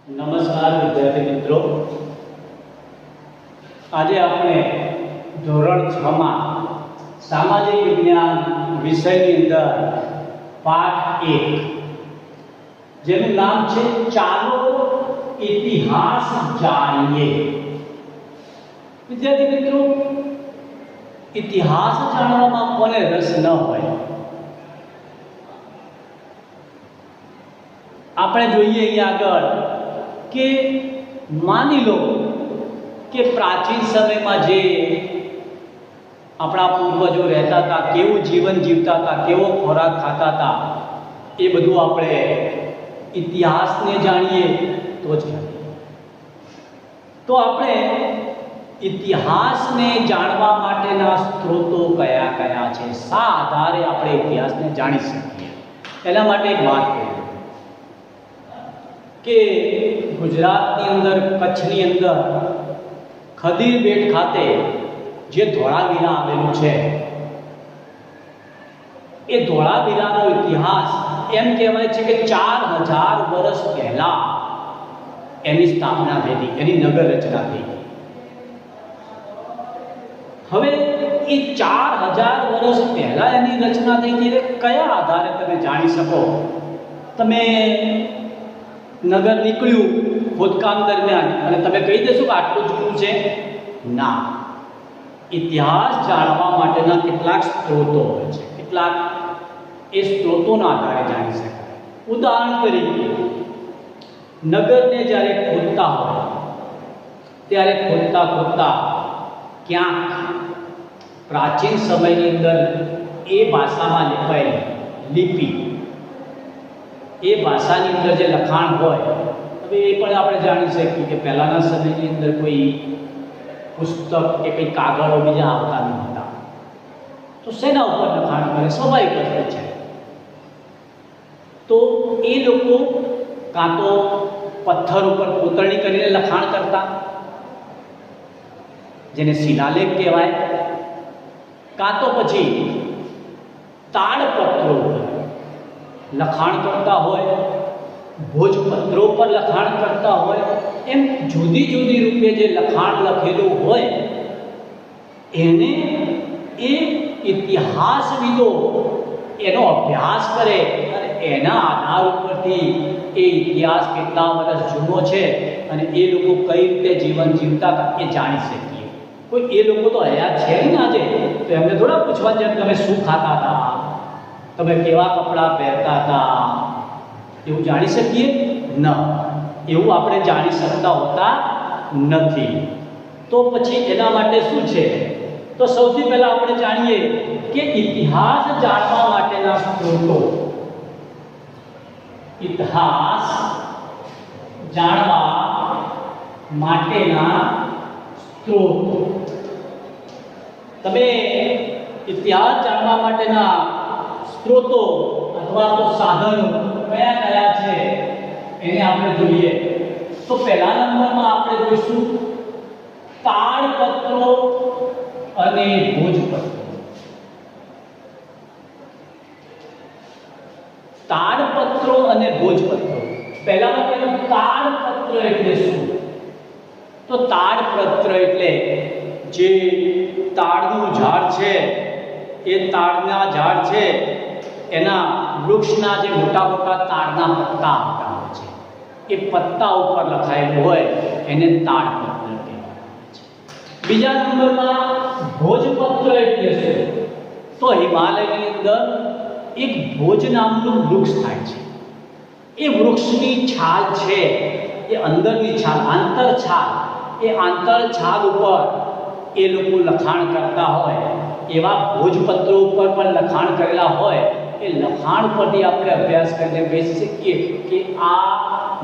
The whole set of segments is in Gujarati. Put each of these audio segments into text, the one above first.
નમસ્કાર વિદ્યાર્થી મિત્રો, આજે આપણે ધોરણ 6 માં સામાજિક વિજ્ઞાન વિષયની અંદર પાઠ 1 જેનું નામ છે ચાલો ઇતિહાસ જાણીએ। વિદ્યાર્થી મિત્રો, ઇતિહાસ જાણવામાં કોને રસ ન હોય? આપણે જોઈએ અહીંયા આગળ કે માની લો કે પ્રાચીન સમયમાં જે આપણા પૂર્વજો રહેતા હતા, કેવું જીવન જીવતા હતા, કેવો ખોરાક ખાતા હતા, એ બધું આપણે ઇતિહાસને જાણીએ તો જ જાણીએ। તો આપણે ઇતિહાસને જાણવા માટેના સ્ત્રોતો કયા કયા છે, શા આધારે આપણે ઇતિહાસને જાણી શકીએ, એના માટે એક વાત કરીએ કે ગુજરાતની અંદર, કચ્છની અંદર ખદીર બેટ ખાતે જે ધોળાવીરા આવેલું છે, એ ધોળાવીરાનો ઇતિહાસ એમ કહેવાય છે કે 4000 વર્ષ પહેલા એની સ્થાપના થઈ હતી, એની નગર રચના થઈ હતી। હવે એ 4000 વર્ષ પહેલા એની રચના થઈ હતી, કયા આધારે તમે જાણી શકો? તમે નગર નીકળ્યું ખોદકામ દરમિયાન અને તમે કહી દેશો કે આટલું જૂનું છે? ના, ઇતિહાસ જાણવા માટેના કેટલાક સ્ત્રોતો હોય છે, કેટલાક એ સ્ત્રોતોના આધારે જાણી શકાય। ઉદાહરણ તરીકે, નગરને જ્યારે ખોદતા હોય ત્યારે ખોદતા ખોદતા ક્યાંક પ્રાચીન સમયની અંદર એ ભાષામાં લખાયેલી લિપિ, એ ભાષાની અંદર જે લખાણ હોય, હવે એ પણ આપણે જાણી શકીએ કે પહેલાંના સમયની અંદર કોઈ પુસ્તક કે કંઈ કાગળો બીજા આવતા ન હતા, તો શેના ઉપર લખાણ કરે? સ્વાભાવિક વસ્તુ છે। તો એ લોકો કાં તો પથ્થર ઉપર કોતરણી કરીને લખાણ કરતા, જેને શિલાલેખ કહેવાય, કાં તો પછી તાડપત્રો ઉપર લખાણ કરતા હોય, ભોજપત્રો પર લખાણ કરતા હોય, એમ જુદી જુદી રૂપે જે લખાણ લખેલું હોય એને એ ઇતિહાસવિદો એનો અભ્યાસ કરે અને એના આધાર ઉપરથી એ ઇતિહાસ કેટલા વર્ષ જૂનો છે અને એ લોકો કઈ રીતે જીવન જીવતા હતા એ જાણી શકીએ। કોઈ એ લોકો તો હયાત છે નહીં આજે, તો એમને થોડા પૂછવા છે તમે શું ખાતા હતા, તમે કેવા કપડાં પહેરતા હતા, એવું જાણી શકીએ? ન, એવું આપણે જાણી શકતા હોતા નથી। તો પછી એના માટે શું છે? તો સૌથી પહેલા આપણે જાણીએ કે ઇતિહાસ જાણવા માટેના સ્ત્રોતો। ઇતિહાસ જાણવા માટેના સ્ત્રોતો, તમે ઇતિહાસ જાણવા માટેના સ્ત્રોતો અથવા તો સાધનો કયા કયા છે એને આપણે જોઈએ। તો પહેલા નંબરમાં આપણે જોઈશું તાડપત્રો અને ભોજપત્રો। તાડપત્રો અને ભોજપત્રો, પહેલામાં પહેલું તાડપત્ર એટલે શું? તો તાડપત્ર એટલે જે તાડનું ઝાડ છે, એ તાડના ઝાડ છે એના વૃક્ષના જે મોટા મોટા તાડના પત્તા આવતા હોય છે, એ પત્તા ઉપર લખાયેલું હોય એને તાડપત્ર કહેવામાં આવે છે। બીજા નંબરમાં ભોજપત્ર એટલે શું? તો હિમાલયની અંદર એક ભોજ નામનું વૃક્ષ થાય છે, એ વૃક્ષની છાલ છે, એ અંદરની છાલ, આંતરછાલ, એ આંતરછાલ ઉપર એ લોકો લખાણ કરતા હોય, એવા ભોજપત્રો ઉપર પણ લખાણ કરેલા હોય, એ લખાણ પરથી આપણે અભ્યાસ કરીને કહી શકીએ કે આ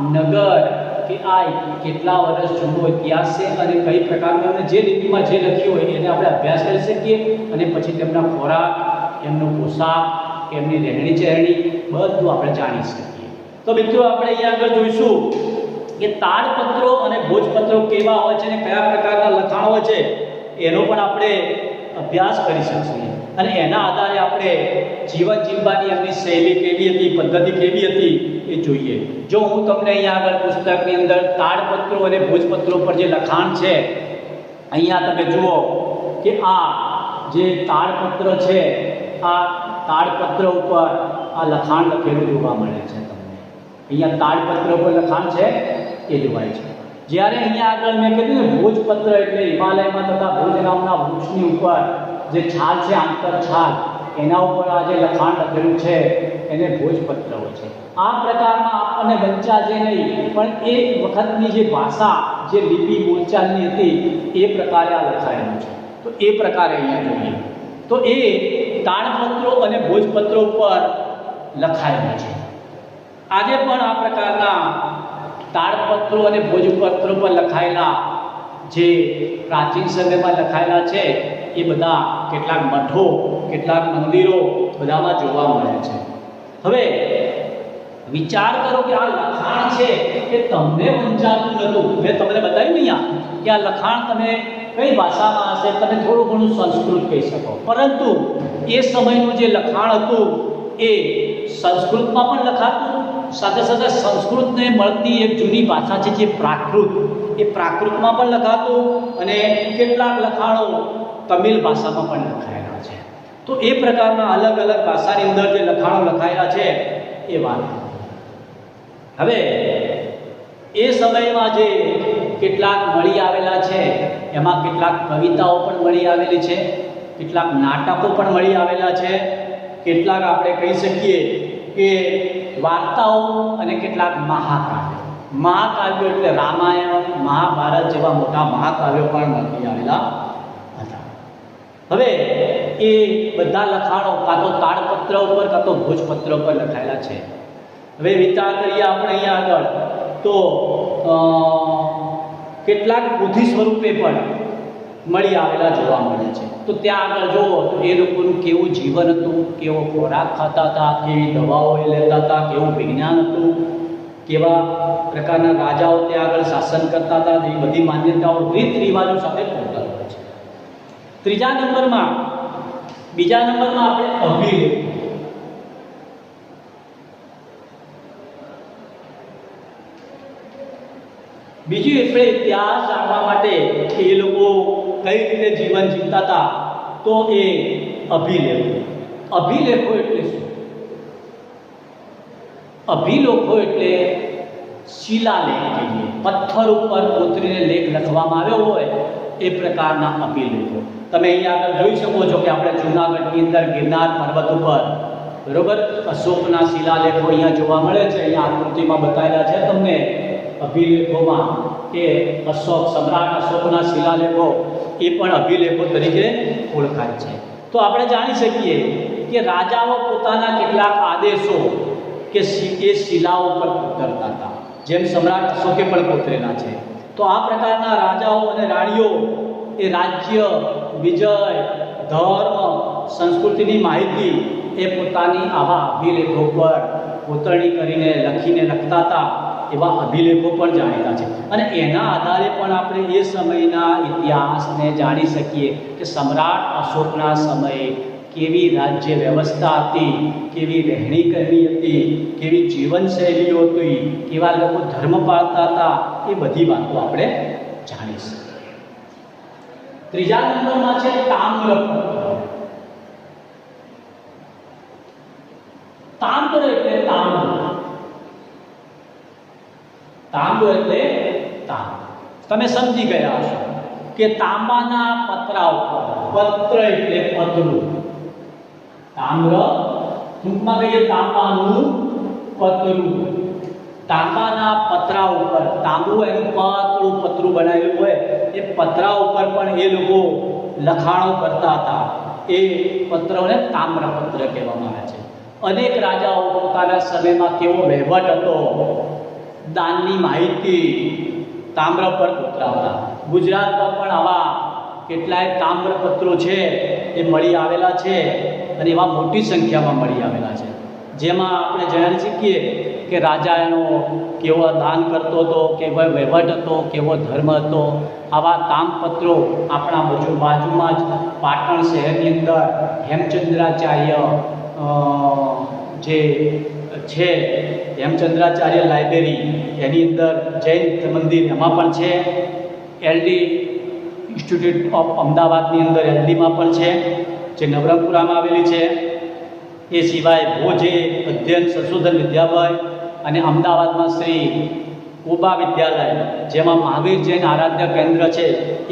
નગર કે આ કેટલા વર્ષ જૂનો ઇતિહાસ છે અને કઈ પ્રકારનું એમને જે રીતિમાં જે લખ્યું હોય એને આપણે અભ્યાસ કરી શકીએ અને પછી તેમના ખોરાક, એમનો પોશાક, એમની રહેણી ચહેરણી બધું આપણે જાણી શકીએ। તો મિત્રો, આપણે અહીંયા આગળ જોઈશું કે તાડપત્રો અને ભોજપત્રો કેવા હોય છે અને કયા પ્રકારના લખાણ હોય છે એનો પણ આપણે અભ્યાસ કરી શકીએ। અને એના આધારે આપણે જીવન જીવવાની એમની શૈલી કેવી હતી, પદ્ધતિ કેવી હતી એ જોઈએ. જો હું તમને અહીંયા આગળ પુસ્તકની અંદર તાડપત્રો અને ભોજપત્રો પર જે લખાણ છે, અહીંયા તમે જુઓ કે આ જે તાડપત્ર છે, આ તાડપત્ર ઉપર આ લખાણ લખેલું જોવા મળે છે. તમને અહીંયા તાડપત્ર ઉપર લખાણ છે એ જોવાય છે. જ્યારે અહીંયા આગળ મેં કીધું ને ભોજપત્ર એટલે હિમાલયમાં તથા ભોજ નામના વૃક્ષની ઉપર જે છાલ છે, આંતર છાલ, એના ઉપર આ જે લખાણ લખેલું છે એને ભોજપત્ર હોય છે. આ પ્રકારમાં આપણને વંચાશે નહીં, પણ એ વખતની જે ભાષા, જે લિપિ બોલચાલની હતી એ પ્રકારે આ લખાયેલું છે. તો એ પ્રકારે અહીંયા જોઈએ તો એ તાડપત્રો અને ભોજપત્રો પર લખાયેલું છે. આજે પણ આ પ્રકારના તાડપત્રો અને ભોજપત્રો પર લખાયેલા જે પ્રાચીન સમયમાં લખાયેલા છે એ બધા કેટલાક મઠો, કેટલાક મંદિરો બધામાં જોવા મળે છે. હવે વિચાર કરો કે આ લખાણ છે એ તમને વંચાતું નહોતું. મેં તમને બતાવ્યું અહીંયા કે આ લખાણ તમે કઈ ભાષામાં હશે, તમે થોડું ઘણું સંસ્કૃત કહી શકો, પરંતુ એ સમયનું જે લખાણ હતું એ સંસ્કૃતમાં પણ લખાતું, સાથે સાથે સંસ્કૃતને મળતી એક જૂની ભાષા છે જે પ્રાકૃત, એ પ્રાકૃતમાં પણ લખાતું અને કેટલાક લખાણો તમિલ ભાષામાં પણ લખાયેલા છે. તો એ પ્રકારના અલગ અલગ ભાષાની અંદર જે લખાણો લખાયેલા છે એ વાત. હવે એ સમયમાં જે કેટલાક મળી આવેલા છે એમાં કેટલાક કવિતાઓ પણ મળી આવેલી છે, કેટલાક નાટકો પણ મળી આવેલા છે, કેટલાક આપણે કહી શકીએ કે વાર્તાઓ અને કેટલાક મહાકાવ્યો. મહાકાવ્યો એટલે રામાયણ, મહાભારત જેવા મોટા મહાકાવ્યો પણ મળી આવેલા હતા. હવે એ બધા લખાણો કાં તો તાડપત્ર ઉપર કાં તો ભોજપત્ર ઉપર લખાયેલા છે. હવે વિચાર કરીએ આપણે અહીંયા આગળ તો કેટલાક પોથી સ્વરૂપે પણ મળી આવેલા જોવા મળે છે. તો ત્યાં આગળ જુઓ તો એ લોકોનું કેવું જીવન હતું, કેવો ખોરાક ખાતા હતા, કેવી દવાઓ એ લેતા હતા, કેવું વિજ્ઞાન હતું, કેવા પ્રકારના રાજાઓ ત્યાં આગળ શાસન કરતા હતા, એ બધી માન્યતાઓ રીત રિવાજો સાથે જોડાયેલ હોય છે. બીજા નંબરમાં આપણે અભિલેખ. બીજું એટલે ઇતિહાસ જાણવા માટે કે એ લોકો કઈ રીતે જીવન જીવતા હતા, તો એ અભિલેખો. અભિલેખો એટલે શું? અભિલેખો એટલે શિલાલેખ કહીએ, પથ્થર ઉપર કોતરીને લેખ લખવામાં આવ્યો હોય એ પ્રકારના અભિલેખો. તમે અહીંયા આગળ જોઈ શકો છો કે આપણે જૂનાગઢની અંદર ગિરનાર પર્વત ઉપર બરોબર અશોકના શિલાલેખો અહીંયા જોવા મળે છે. અહીંયા આકૃતિમાં બતાવેલા છે તમને અભિલેખોમાં કે સમ્રાટ અશોકના શિલાલેખો એ પણ અભિલેખો તરીકે ઓળખાય છે. તો આપણે જાણી શકીએ કે રાજાઓ પોતાના કેટલાક આદેશો કે એ શિલાઓ પર કોતરતા હતા, જેમ સમ્રાટ અશોકે પણ કોતરેલા છે. તો આ પ્રકારના રાજાઓ અને રાણીઓ એ રાજ્ય, વિજય, ધર્મ, સંસ્કૃતિની માહિતી એ પોતાની આવા અભિલેખો પર કોતરણી કરીને લખીને લખતા હતા. એવા અભિલેખો પણ જાણીતા છે અને એના આધારે પણ આપણે એ સમયના ઇતિહાસને જાણી શકીએ કે સમ્રાટ અશોકના સમયે કેવી રાજ્ય વ્યવસ્થા હતી, કેવી રહેણી કરણી હતી, કેવી જીવનશૈલીઓ હતી, કેવા લોકો ધર્મ પાળતા હતા, એ બધી વાતો આપણે જાણી શકીએ. ત્રીજા નંબરમાં છે તામ્રપત્ર. તામ્ર એટલે તાંબુ. તાંબુ એટલે તાંબુ. તમે સમજી ગયા છો કે તાંબાના પતરા ઉપર, પત્ર એટલે પતરું, તામ્ર ટૂંકમાં કહીએ તાંબાનું પતરું. તાંબાના પતરા ઉપર, તાંબુ એનું પતરું બનાવેલું હોય એ પતરા ઉપર પણ એ લોકો લખાણો કરતા હતા. એ પત્રોને તામ્રપત્ર કહેવામાં આવે છે. અનેક રાજાઓ પોતાના સમયમાં કેવો વહીવટ હતો, દાનની માહિતી તામ્ર પર કોતરાવતા. ગુજરાતમાં પણ આવા કેટલાય તામ્રપત્રો છે એ મળી આવેલા છે અને એવા મોટી સંખ્યામાં મળી આવેલા છે. જેમાં આપણે જાણી શકીએ કે રાજા એનો કેવો દાન કરતો હતો, કેવો વહીવટ હતો, કેવો ધર્મ હતો. આવા તામપત્રો આપણા બાજુમાં જ પાટણ શહેરની અંદર હેમચંદ્રાચાર્ય જે છે હેમચંદ્રાચાર્ય લાઇબ્રેરી, એની અંદર જૈન મંદિર એમાં પણ છે. એલડી ઇન્સ્ટિટ્યૂટ ઓફ અમદાવાદની અંદર એલડીમાં પણ છે, જે નવરંગપુરામાં આવેલી છે. એ સિવાય ભોજે અધ્યયન સંશોધન વિદ્યાલય અને અમદાવાદમાં શ્રી ઉબા વિદ્યાલય, જેમાં મહાવીર જૈન આરાધ્ય કેન્દ્ર છે,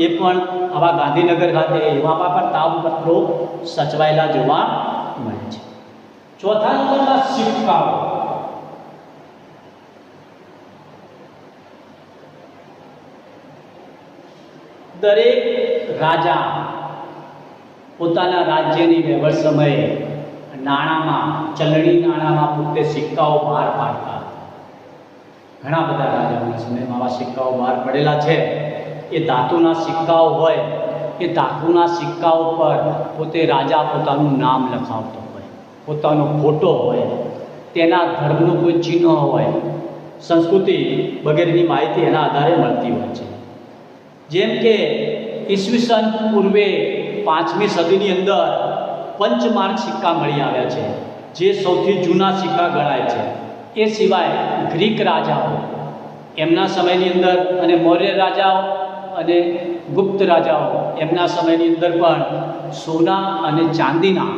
એ પણ આવા ગાંધીનગર ખાતે એવામાં પણ તામપત્રો સચવાયેલા જોવા મળે છે. ચોથા નંબરના સિક્કાઓ. દરેક રાજા પોતાના રાજ્યની વહીવટ સમયે નાણાંમાં, ચલણી નાણાંમાં પોતે સિક્કાઓ બહાર પાડતા. ઘણા બધા રાજાઓના સમયમાં આવા સિક્કાઓ બહાર પડેલા છે. એ ધાતુના સિક્કાઓ હોય, એ ધાતુના સિક્કાઓ પર પોતે રાજા પોતાનું નામ લખાવતો હોય, પોતાનો ફોટો હોય, તેના ધર્મનું કોઈ ચિહ્ન હોય, સંસ્કૃતિ વગેરેની માહિતી એના આધારે મળતી હોય છે. જેમ કે ઈસવીસન પૂર્વે 5મી સદીની અંદર પંચમાર્ક સિક્કા મળી આવ્યા છે, જે સૌથી જૂના સિક્કા ગણાય છે. એ સિવાય ગ્રીક રાજાઓ એમના સમયની અંદર અને મૌર્ય રાજાઓ અને ગુપ્ત રાજાઓ એમના સમયની અંદર પણ સોના અને ચાંદીના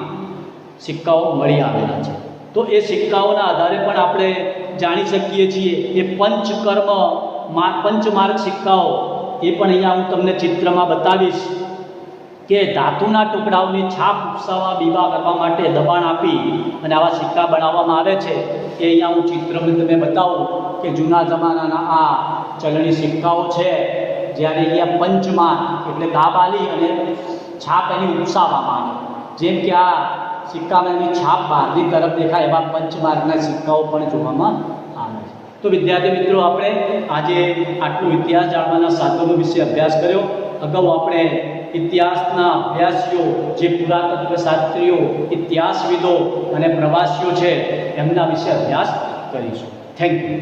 સિક્કાઓ મળી આવેલા છે. તો એ સિક્કાઓના આધારે પણ આપણે જાણી શકીએ છીએ એ પંચમાર્ક સિક્કાઓ. એ પણ અહીંયા હું તમને ચિત્રમાં બતાવીશ કે ધાતુના ટુકડાઓની છાપ ઉપસાવવા બીબા કરવા માટે દબાણ આપી અને આવા સિક્કા બનાવવામાં આવે છે. એ અહીંયા હું ચિત્રમાં તમે બતાવું કે જૂના જમાનાના આ ચલણી સિક્કાઓ છે, જ્યારે અહીંયા પંચમાર્ક એટલે દાબાલી અને છાપ એની ઉપસાવવામાં આવે. જેમ કે આ સિક્કામાં એની છાપ બહારની તરફ દેખાય એવા પંચમાર્કના સિક્કાઓ પણ જોવામાં આવે છે. તો વિદ્યાર્થી મિત્રો, આપણે આજે આટલું ઇતિહાસ જાણવાના સાધનો વિશે અભ્યાસ કર્યો. અગાઉ આપણે ઇતિહાસના અભ્યાસીઓ, જે પુરાતત્વ શાસ્ત્રીઓ, ઇતિહાસવિદો અને પ્રવાસીઓ છે, એમના વિશે અભ્યાસ કરીશું. Thank you.